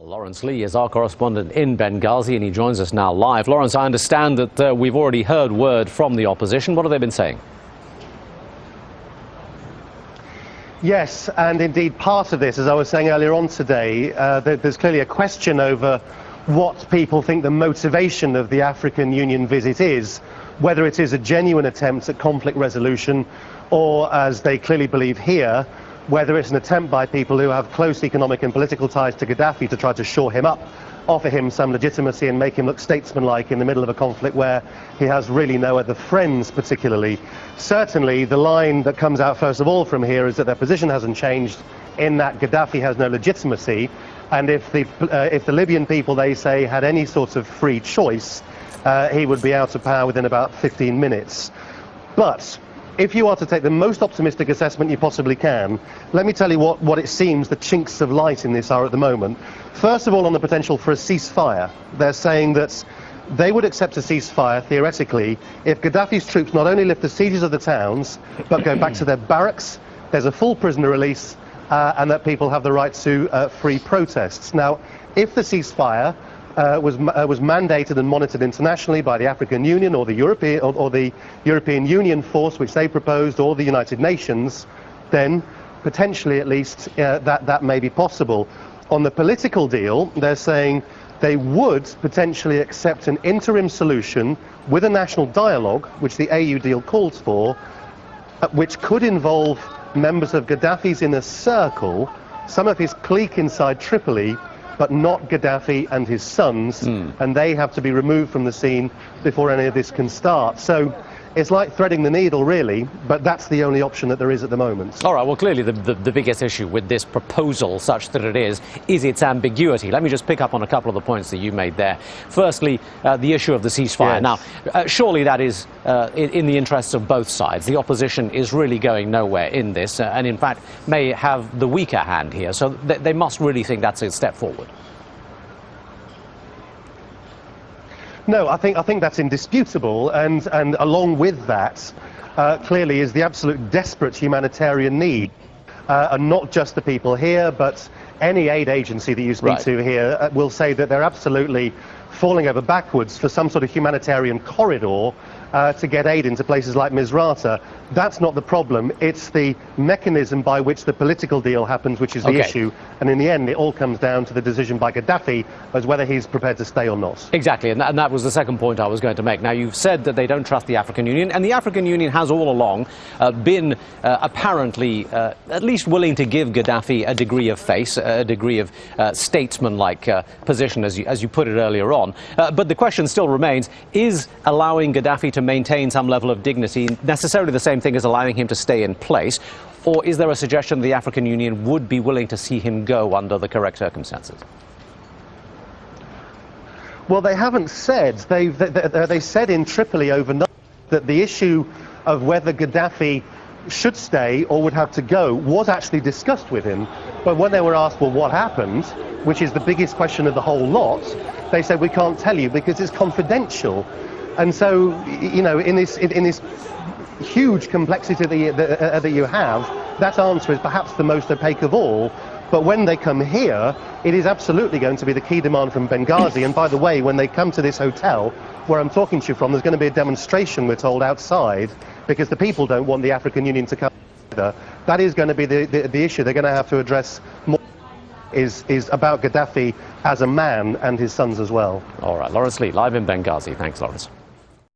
Lawrence Lee is our correspondent in Benghazi, and he joins us now live. Lawrence, I understand that we've already heard word from the opposition. What have they been saying? Yes, and indeed part of this, as I was saying earlier on today, there's clearly a question over what people think the motivation of the African Union visit is, whether it is a genuine attempt at conflict resolution or, as they clearly believe here, whether it's an attempt by people who have close economic and political ties to Gaddafi to try to shore him up, offer him some legitimacy and make him look statesmanlike in the middle of a conflict where he has really no other friends particularly. Certainly the line that comes out first of all from here is that their position hasn't changed, in that Gaddafi has no legitimacy, and if the Libyan people, they say, had any sort of free choice, he would be out of power within about 15 minutes. But if you are to take the most optimistic assessment you possibly can, let me tell you what it seems the chinks of light in this are at the moment. First of all, on the potential for a ceasefire. They're saying that they would accept a ceasefire, theoretically, if Gaddafi's troops not only lift the sieges of the towns, but go back to their barracks, there's a full prisoner release, and that people have the right to free protests. Now, if the ceasefire was mandated and monitored internationally by the African Union or the European Union force, which they proposed, or the United Nations, then potentially at least that may be possible. On the political deal, they're saying they would potentially accept an interim solution with a national dialogue, which the AU deal calls for, which could involve members of Gaddafi's inner circle, some of his clique inside Tripoli, but not Gaddafi and his sons, and they have to be removed from the scene before any of this can start. So it's like threading the needle, really, but that's the only option that there is at the moment. All right, well, clearly the biggest issue with this proposal, such that it is its ambiguity. Let me just pick up on a couple of the points that you made there. Firstly, the issue of the ceasefire. Yes. Now, surely that is in the interests of both sides. The opposition is really going nowhere in this, and in fact may have the weaker hand here, so they must really think that's a step forward. No, I think that's indisputable, and along with that, clearly is the absolute desperate humanitarian need, and not just the people here, but any aid agency that you speak to here will say that they're absolutely falling over backwards for some sort of humanitarian corridor to get aid into places like Misrata. That's not the problem. It's the mechanism by which the political deal happens which is the issue. And in the end, it all comes down to the decision by Gaddafi as whether he's prepared to stay or not. Exactly, and that was the second point I was going to make. Now, you've said that they don't trust the African Union, and the African Union has all along been apparently at least willing to give Gaddafi a degree of face, a degree of statesman-like position, as you put it earlier on. But the question still remains, is allowing Gaddafi to maintain some level of dignity necessarily the same thing as allowing him to stay in place, or is there a suggestion the African Union would be willing to see him go under the correct circumstances? Well, they haven't said. They said in Tripoli overnight that the issue of whether Gaddafi should stay or would have to go was actually discussed with him. But when they were asked, well, what happened, which is the biggest question of the whole lot, they said, we can't tell you because it's confidential. And so, you know, in this huge complexity that you have, that answer is perhaps the most opaque of all. But when they come here, it is absolutely going to be the key demand from Benghazi. And by the way, when they come to this hotel where I'm talking to you from, there's going to be a demonstration, we're told, outside, because the people don't want the African Union to come either. That is going to be the issue they're going to have to address more, is about Gaddafi as a man and his sons as well. All right, Lawrence Lee, live in Benghazi. Thanks, Lawrence.